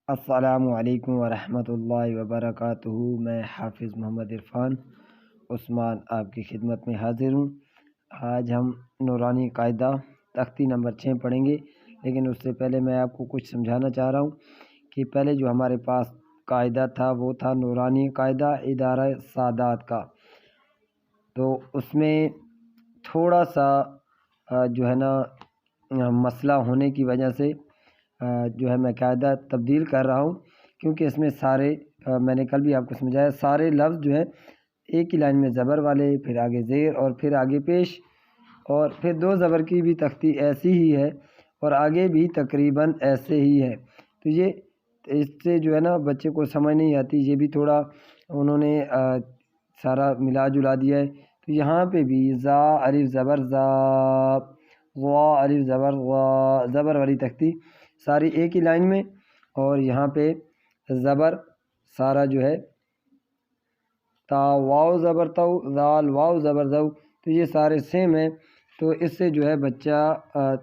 السلام علیکم ورحمۃ اللہ وبرکاتہ۔ میں حافظ محمد عرفان عثمان آپ کی خدمت میں حاضر ہوں۔ آج ہم نورانی قاعدہ تختی نمبر 6 پڑھیں گے، لیکن اس سے پہلے میں آپ کو کچھ سمجھانا چاہ رہا ہوں کہ پہلے جو ہمارے پاس قاعدہ تھا وہ تھا نورانی قاعدہ ادارہ سادات کا، تو اس میں تھوڑا سا جو ہے نا مسئلہ ہونے کی وجہ سے جو ہے میں قاعدہ تبدیل کر رہا ہوں، کیونکہ اس میں سارے میں نے کل بھی آپ کو سمجھایا، سارے لفظ جو ہے ایک ہی لائن میں زبر والے، پھر آگے زیر اور پھر آگے پیش، اور پھر 2 زبر کی بھی تختی ایسی ہی ہے اور آگے بھی تقریباً ایسے ہی ہے۔ تو یہ اس سے جو ہے نا بچے کو سمجھ نہیں آتی، یہ بھی تھوڑا انہوں نے سارا ملا جلا دیا ہے۔ تو یہاں پہ بھی زا الف زبر زا، غا الف زبر غا، زبر والی تختی ساری ایک ہی لائن میں، اور یہاں پہ زبر سارا جو ہے تا واو زبر تو، زال واو زبر زو، تو یہ سارے سیم ہیں۔ تو اس سے جو ہے بچہ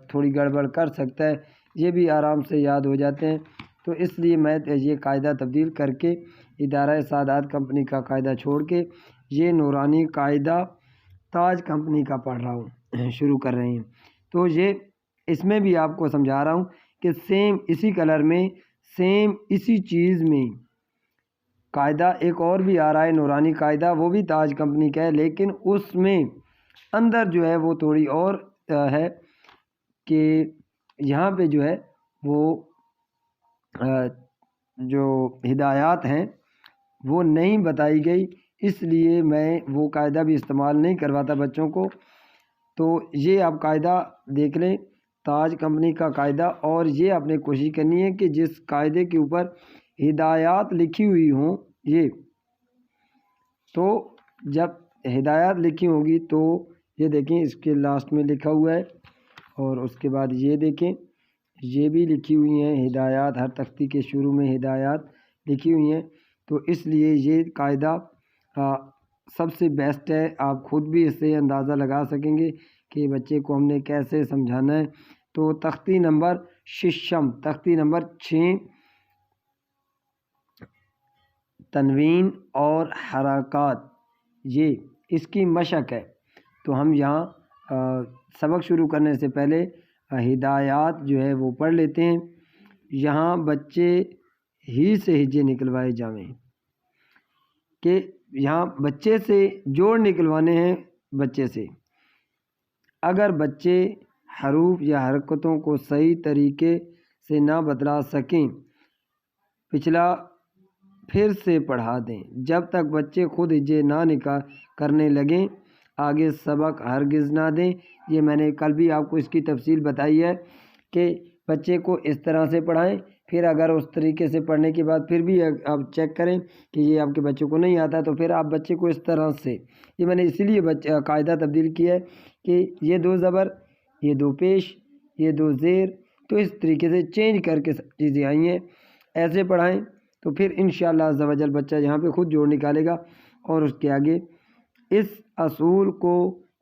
تھوڑی گڑبڑ کر سکتا ہے، یہ بھی آرام سے یاد ہو جاتے ہیں۔ تو اس لیے میں یہ قاعدہ تبدیل کر کے ادارہ سادات کمپنی کا قاعدہ چھوڑ کے یہ نورانی قاعدہ تاج کمپنی کا پڑھ رہا ہوں، شروع کر رہے ہیں۔ تو یہ اس میں بھی آپ کو سمجھا رہا ہوں کہ سیم اسی کلر میں، سیم اسی چیز میں قاعدہ ایک اور بھی آ رہا ہے نورانی قاعدہ، وہ بھی تاج کمپنی کا ہے، لیکن اس میں اندر جو ہے وہ تھوڑی اور ہے کہ یہاں پہ جو ہے وہ جو ہدایات ہیں وہ نہیں بتائی گئی، اس لیے میں وہ قاعدہ بھی استعمال نہیں کرواتا بچوں کو۔ تو یہ آپ قاعدہ دیکھ لیں، تاج کمپنی کا قاعدہ، اور یہ آپ نے کوشش کرنی ہے کہ جس قاعدے کے اوپر ہدایات لکھی ہوئی ہوں، یہ تو جب ہدایات لکھی ہوگی تو یہ دیکھیں اس کے لاسٹ میں لکھا ہوا ہے، اور اس کے بعد یہ دیکھیں یہ بھی لکھی ہوئی ہیں ہدایات، ہر تختی کے شروع میں ہدایات لکھی ہوئی ہیں۔ تو اس لیے یہ قاعدہ سب سے بیسٹ ہے، آپ خود بھی اس سے اندازہ لگا سکیں گے کہ بچے کو ہم نے کیسے سمجھانا ہے۔ تو تختی نمبر ششم، تختی نمبر 6، تنوین اور حرکات، یہ اس کی مشق ہے۔ تو ہم یہاں سبق شروع کرنے سے پہلے ہدایات جو ہے وہ پڑھ لیتے ہیں۔ یہاں بچے ہی سے ہجے نکلوائے جاویں، کہ یہاں بچے سے جوڑ نکلوانے ہیں بچے سے۔ اگر بچے حروف یا حرکتوں کو صحیح طریقے سے نہ بتلا سکیں، پچھلا پھر سے پڑھا دیں، جب تک بچے خود ہجے نہ کرنے لگیں آگے سبق ہرگز نہ دیں۔ یہ میں نے کل بھی آپ کو اس کی تفصیل بتائی ہے کہ بچے کو اس طرح سے پڑھائیں، پھر اگر اس طریقے سے پڑھنے کے بعد پھر بھی آپ چیک کریں کہ یہ آپ کے بچے کو نہیں آتا، تو پھر آپ بچے کو اس طرح سے، یہ میں نے اسی لیے قاعدہ تبدیل کیا ہے کہ یہ 2 زبر، یہ 2 پیش، یہ 2 زیر، تو اس طریقے سے چینج کر کے چیزیں آئی ہیں، ایسے پڑھائیں تو پھر انشاءاللہ عز و جل بچہ یہاں پہ خود جوڑ نکالے گا۔ اور اس کے آگے اس اصول کو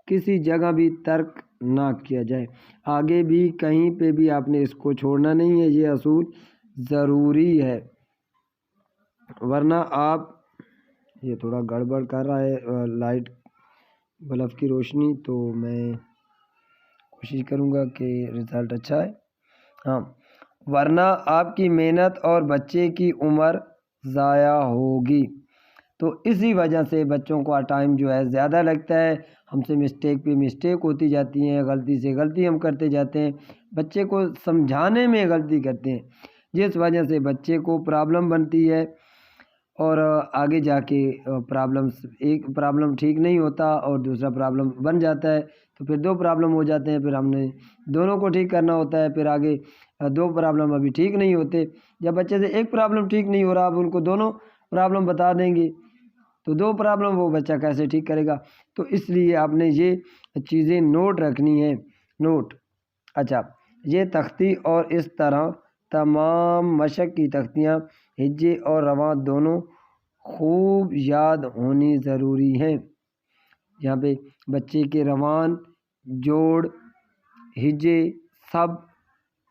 کسی جگہ بھی ترک نہ کیا جائے، آگے بھی کہیں پہ بھی آپ نے اس کو چھوڑنا نہیں ہے، یہ اصول ضروری ہے، ورنہ آپ، یہ تھوڑا گڑبڑ کر رہا ہے لائٹ بلب کی روشنی، تو میں کوشش کروں گا کہ رزلٹ اچھا ہے، ہاں، ورنہ آپ کی محنت اور بچے کی عمر ضائع ہوگی۔ تو اسی وجہ سے بچوں کو ٹائم جو ہے زیادہ لگتا ہے، ہم سے مسٹیک پہ مسٹیک ہوتی جاتی ہیں، غلطی سے غلطی ہم کرتے جاتے ہیں، بچے کو سمجھانے میں غلطی کرتے ہیں، جس وجہ سے بچے کو پرابلم بنتی ہے، اور آگے جا کے ایک پرابلم ٹھیک نہیں ہوتا اور دوسرا پرابلم بن جاتا ہے، تو پھر 2 پرابلم ہو جاتے ہیں، پھر ہم نے دونوں کو ٹھیک کرنا ہوتا ہے، پھر آگے 2 پرابلم ابھی ٹھیک نہیں ہوتے۔ جب بچے سے ایک پرابلم ٹھیک نہیں ہو رہا، آپ ان کو دونوں پرابلم بتا دیں گے تو 2 پرابلم وہ بچہ کیسے ٹھیک کرے گا؟ تو اس لیے آپ نے یہ چیزیں نوٹ رکھنی ہے، نوٹ۔ اچھا، یہ تختی اور اس طرح تمام مشق کی تختیاں ہجے اور رواں دونوں خوب یاد ہونی ضروری ہیں۔ یہاں پہ بچے کے روان، جوڑ، ہجے سب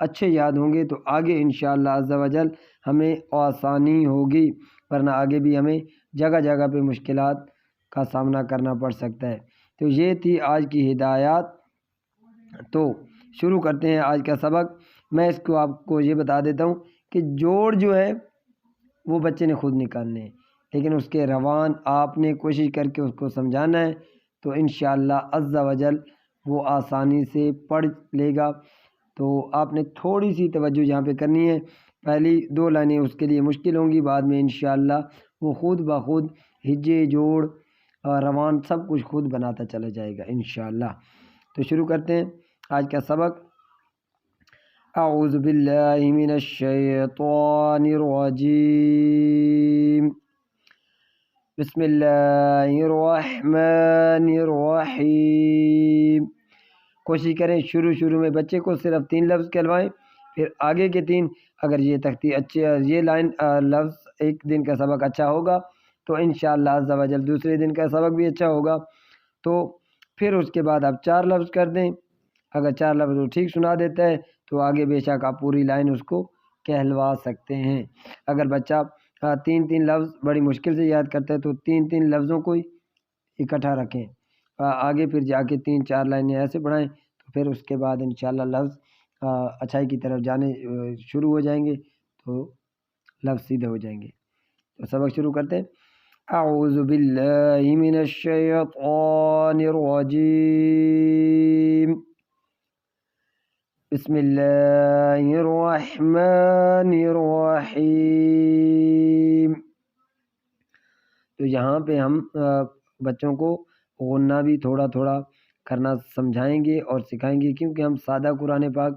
اچھے یاد ہوں گے تو آگے انشاءاللہ عز و جل ہمیں آسانی ہوگی، ورنہ آگے بھی ہمیں جگہ جگہ پہ مشکلات کا سامنا کرنا پڑ سکتا ہے۔ تو یہ تھی آج کی ہدایات۔ تو شروع کرتے ہیں آج کا سبق۔ میں اس کو آپ کو یہ بتا دیتا ہوں کہ جوڑ جو ہے وہ بچے نے خود نکالنے ہیں، لیکن اس کے روان آپ نے کوشش کر کے اس کو سمجھانا ہے، تو انشاءاللہ عز و جل وہ آسانی سے پڑھ لے گا۔ تو آپ نے تھوڑی سی توجہ یہاں پہ کرنی ہے، پہلی 2 لائنیں اس کے لیے مشکل ہوں گی، بعد میں انشاءاللہ وہ خود بخود ہجے جوڑ اور روان سب کچھ خود بناتا چلا جائے گا انشاءاللہ۔ تو شروع کرتے ہیں آج کا سبق۔ اعوذ باللہ من الشیطان الرجیم، بسم اللہ الرحمن الرحیم۔ کوشش کریں شروع میں بچے کو صرف 3 لفظ کہلوائیں، پھر آگے کے 3 اگر یہ تختی اچھے یہ لائن لفظ ایک دن کا سبق اچھا ہوگا تو انشاءاللہ عز و جل دوسرے دن کا سبق بھی اچھا ہوگا۔ تو پھر اس کے بعد آپ 4 لفظ کر دیں، اگر 4 لفظ وہ ٹھیک سنا دیتا ہے تو آگے بے شک آپ پوری لائن اس کو کہلوا سکتے ہیں۔ اگر بچہ 3 لفظ بڑی مشکل سے یاد کرتا ہے تو 3 لفظوں کو اکٹھا رکھیں، آگے پھر جا کے 4 لائنیں ایسے پڑھائیں، تو پھر اس کے بعد انشاءاللہ لفظ اچھائی کی طرف جانے شروع ہو جائیں گے، تو لفظ سیدھے ہو جائیں گے۔ تو سبق شروع کرتے ہیں۔ اعوذ باللہ من الشیطان الرجیم، بسم اللہ الرحمن الرحیم۔ تو یہاں پہ ہم بچوں کو غنہ بھی تھوڑا تھوڑا کرنا سمجھائیں گے اور سکھائیں گے، کیونکہ ہم سادہ قرآن پاک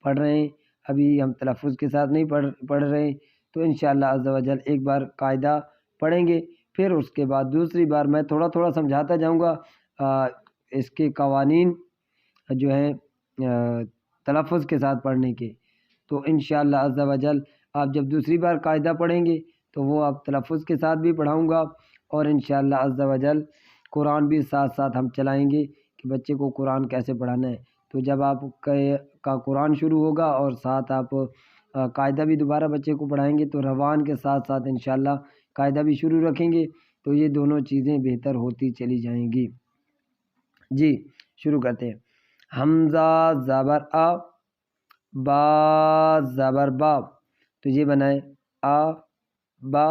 پڑھ رہے ہیں، ابھی ہم تلفظ کے ساتھ نہیں پڑھ رہے ہیں۔ تو انشاءاللہ عز و جل ایک بار قاعدہ پڑھیں گے، پھر اس کے بعد دوسری بار میں تھوڑا تھوڑا سمجھاتا جاؤں گا اس کے قوانین جو ہیں تلفظ کے ساتھ پڑھنے کے۔ تو انشاءاللہ عز و جل آپ جب دوسری بار قاعدہ پڑھیں گے تو وہ آپ تلفظ کے ساتھ بھی پڑھاؤں گا، اور انشاءاللہ عز و جل قرآن بھی ساتھ ساتھ ہم چلائیں گے کہ بچے کو قرآن کیسے پڑھانا ہے۔ تو جب آپ کا قرآن شروع ہوگا اور ساتھ آپ قاعدہ بھی دوبارہ بچے کو پڑھائیں گے، تو روان کے ساتھ ساتھ انشاءاللہ قاعدہ بھی شروع رکھیں گے، تو یہ دونوں چیزیں بہتر ہوتی چلی جائیں گی۔ جی شروع کرتے ہیں۔ حمزہ زبر آ، با زبر با، تو یہ بنائے آ با۔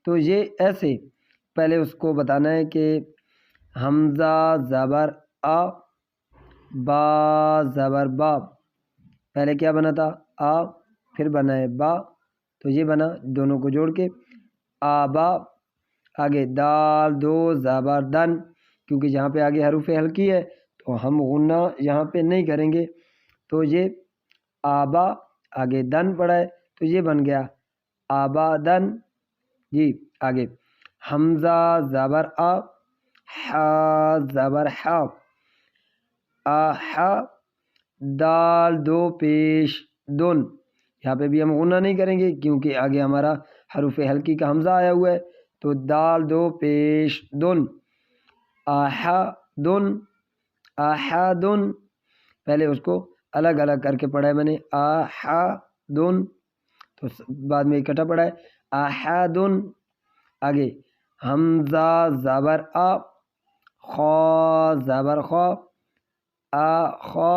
تو یہ ایسے پہلے اس کو بتانا ہے کہ حمزہ زبر آ، با زبر با، پہلے کیا بنا تھا آ، پھر بنا ہے با، تو یہ بنا دونوں کو جوڑ کے آبا۔ آگے دال دو زبر دن، کیونکہ یہاں پہ آگے حروف ہلکی ہے تو ہم غنہ یہاں پہ نہیں کریں گے، تو یہ آبا، آگے دن پڑا ہے تو یہ بن گیا آبا دن۔ جی آگے حمزہ زبر آ، ہا زبر ہا، آہا، دال دو پیش دن، یہاں پہ بھی ہم غنہ نہیں کریں گے کیونکہ آگے ہمارا حروف ہلکی کا حمزہ آیا ہوا ہے، تو دال دو پیش دن، آہا دن، آہا دن، پہلے اس کو الگ الگ کر کے پڑھا ہے میں نے آہا دن، تو بعد میں اکٹھا پڑھا ہے آہا دن۔ آگے حمزہ زبر آ، خا زبر خا، آخا،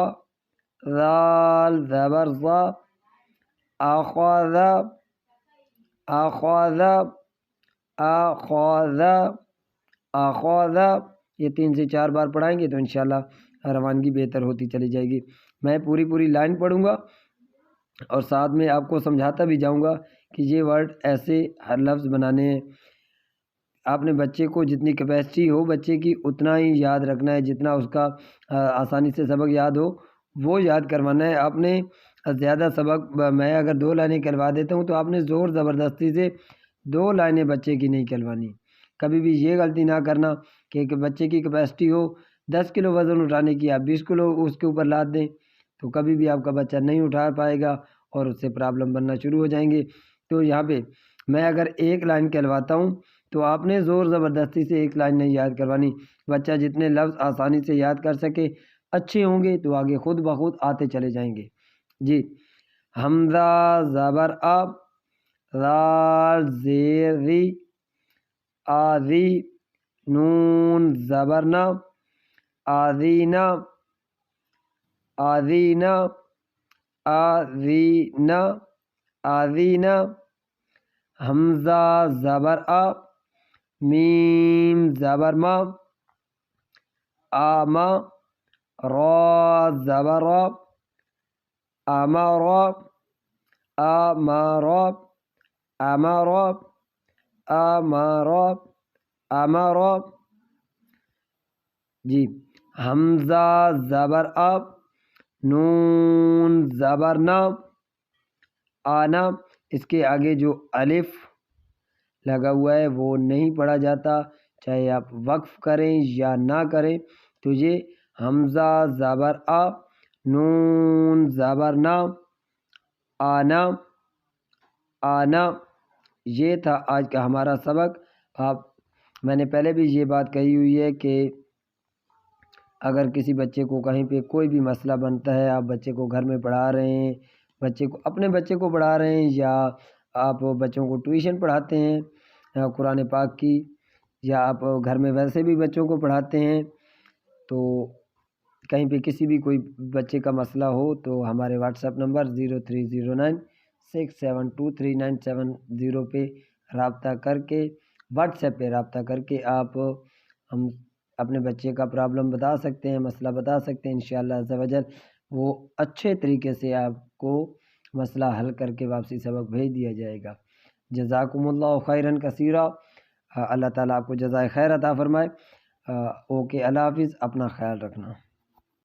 ذال زبر ذا، آخذ، آخذ، آخذ، آخذ، یہ 3 سے 4 بار پڑھائیں گے تو انشاءاللہ روانگی بہتر ہوتی چلی جائے گی۔ میں پوری لائن پڑھوں گا اور ساتھ میں آپ کو سمجھاتا بھی جاؤں گا کہ یہ ورڈ ایسے ہر لفظ بنانے ہیں۔ آپ نے بچے کو جتنی کیپیسٹی ہو بچے کی اتنا ہی یاد رکھنا ہے، جتنا اس کا آسانی سے سبق یاد ہو وہ یاد کروانا ہے۔ آپ نے زیادہ سبق میں اگر 2 لائنیں کروا دیتا ہوں تو آپ نے زور زبردستی سے 2 لائنیں بچے کی نہیں کروانی۔ کبھی بھی یہ غلطی نہ کرنا کہ بچے کی کیپیسٹی ہو 10 کلو وزن اٹھانے کی، آپ 20 کلو اس کے اوپر لاد دیں تو کبھی بھی آپ کا بچہ نہیں اٹھا پائے گا اور اس سے پرابلم بننا شروع ہو جائیں گے۔ تو یہاں پہ میں اگر 1 لائن کہلواتا ہوں تو آپ نے زور زبردستی سے 1 لائن نہیں یاد کروانی، بچہ جتنے لفظ آسانی سے یاد کر سکے اچھے ہوں گے تو آگے خود بخود آتے چلے جائیں گے۔ جی حمزہ زبر آ، زال زیر ری، آذی، نون زبر نا، آذینا، آذینا، آذینا، آذینا، حمزہ زبر آ، میم زبر ما، آما، را زبر را، آمارا، آمارا، آمارا، آمارا، آمارا، جی حمزہ زبر آ، نون زبر نا، آنا، اس کے آگے جو الف لگا ہوا ہے وہ نہیں پڑھا جاتا، چاہے آپ وقف کریں یا نہ کریں، تو یہ حمزہ زبر آ، نون زبر نا، آنا، آنا، یہ تھا آج کا ہمارا سبق۔ میں نے پہلے بھی یہ بات کہی ہوئی ہے کہ اگر کسی بچے کو کہیں پہ کوئی بھی مسئلہ بنتا ہے، آپ بچے کو گھر میں پڑھا رہے ہیں، اپنے بچے کو پڑھا رہے ہیں، یا آپ بچوں کو ٹیوشن پڑھاتے ہیں قرآن پاک کی، یا آپ گھر میں ویسے بھی بچوں کو پڑھاتے ہیں، تو کہیں پہ کسی بھی کوئی بچے کا مسئلہ ہو تو ہمارے واٹس ایپ نمبر 030967239770 پہ رابطہ کر کے، واٹس ایپ پہ رابطہ کر کے آپ ہم اپنے بچے کا پرابلم بتا سکتے ہیں، مسئلہ بتا سکتے ہیں، انشاءاللہ عز و جل وہ اچھے طریقے سے آپ کو مسئلہ حل کر کے واپسی سبق بھیج دیا جائے گا۔ جزاکم اللہ خیرن کثیرا، اللہ تعالیٰ آپ کو جزائے خیر عطا فرمائے۔ اوکے، اللہ حافظ، اپنا خیال رکھنا۔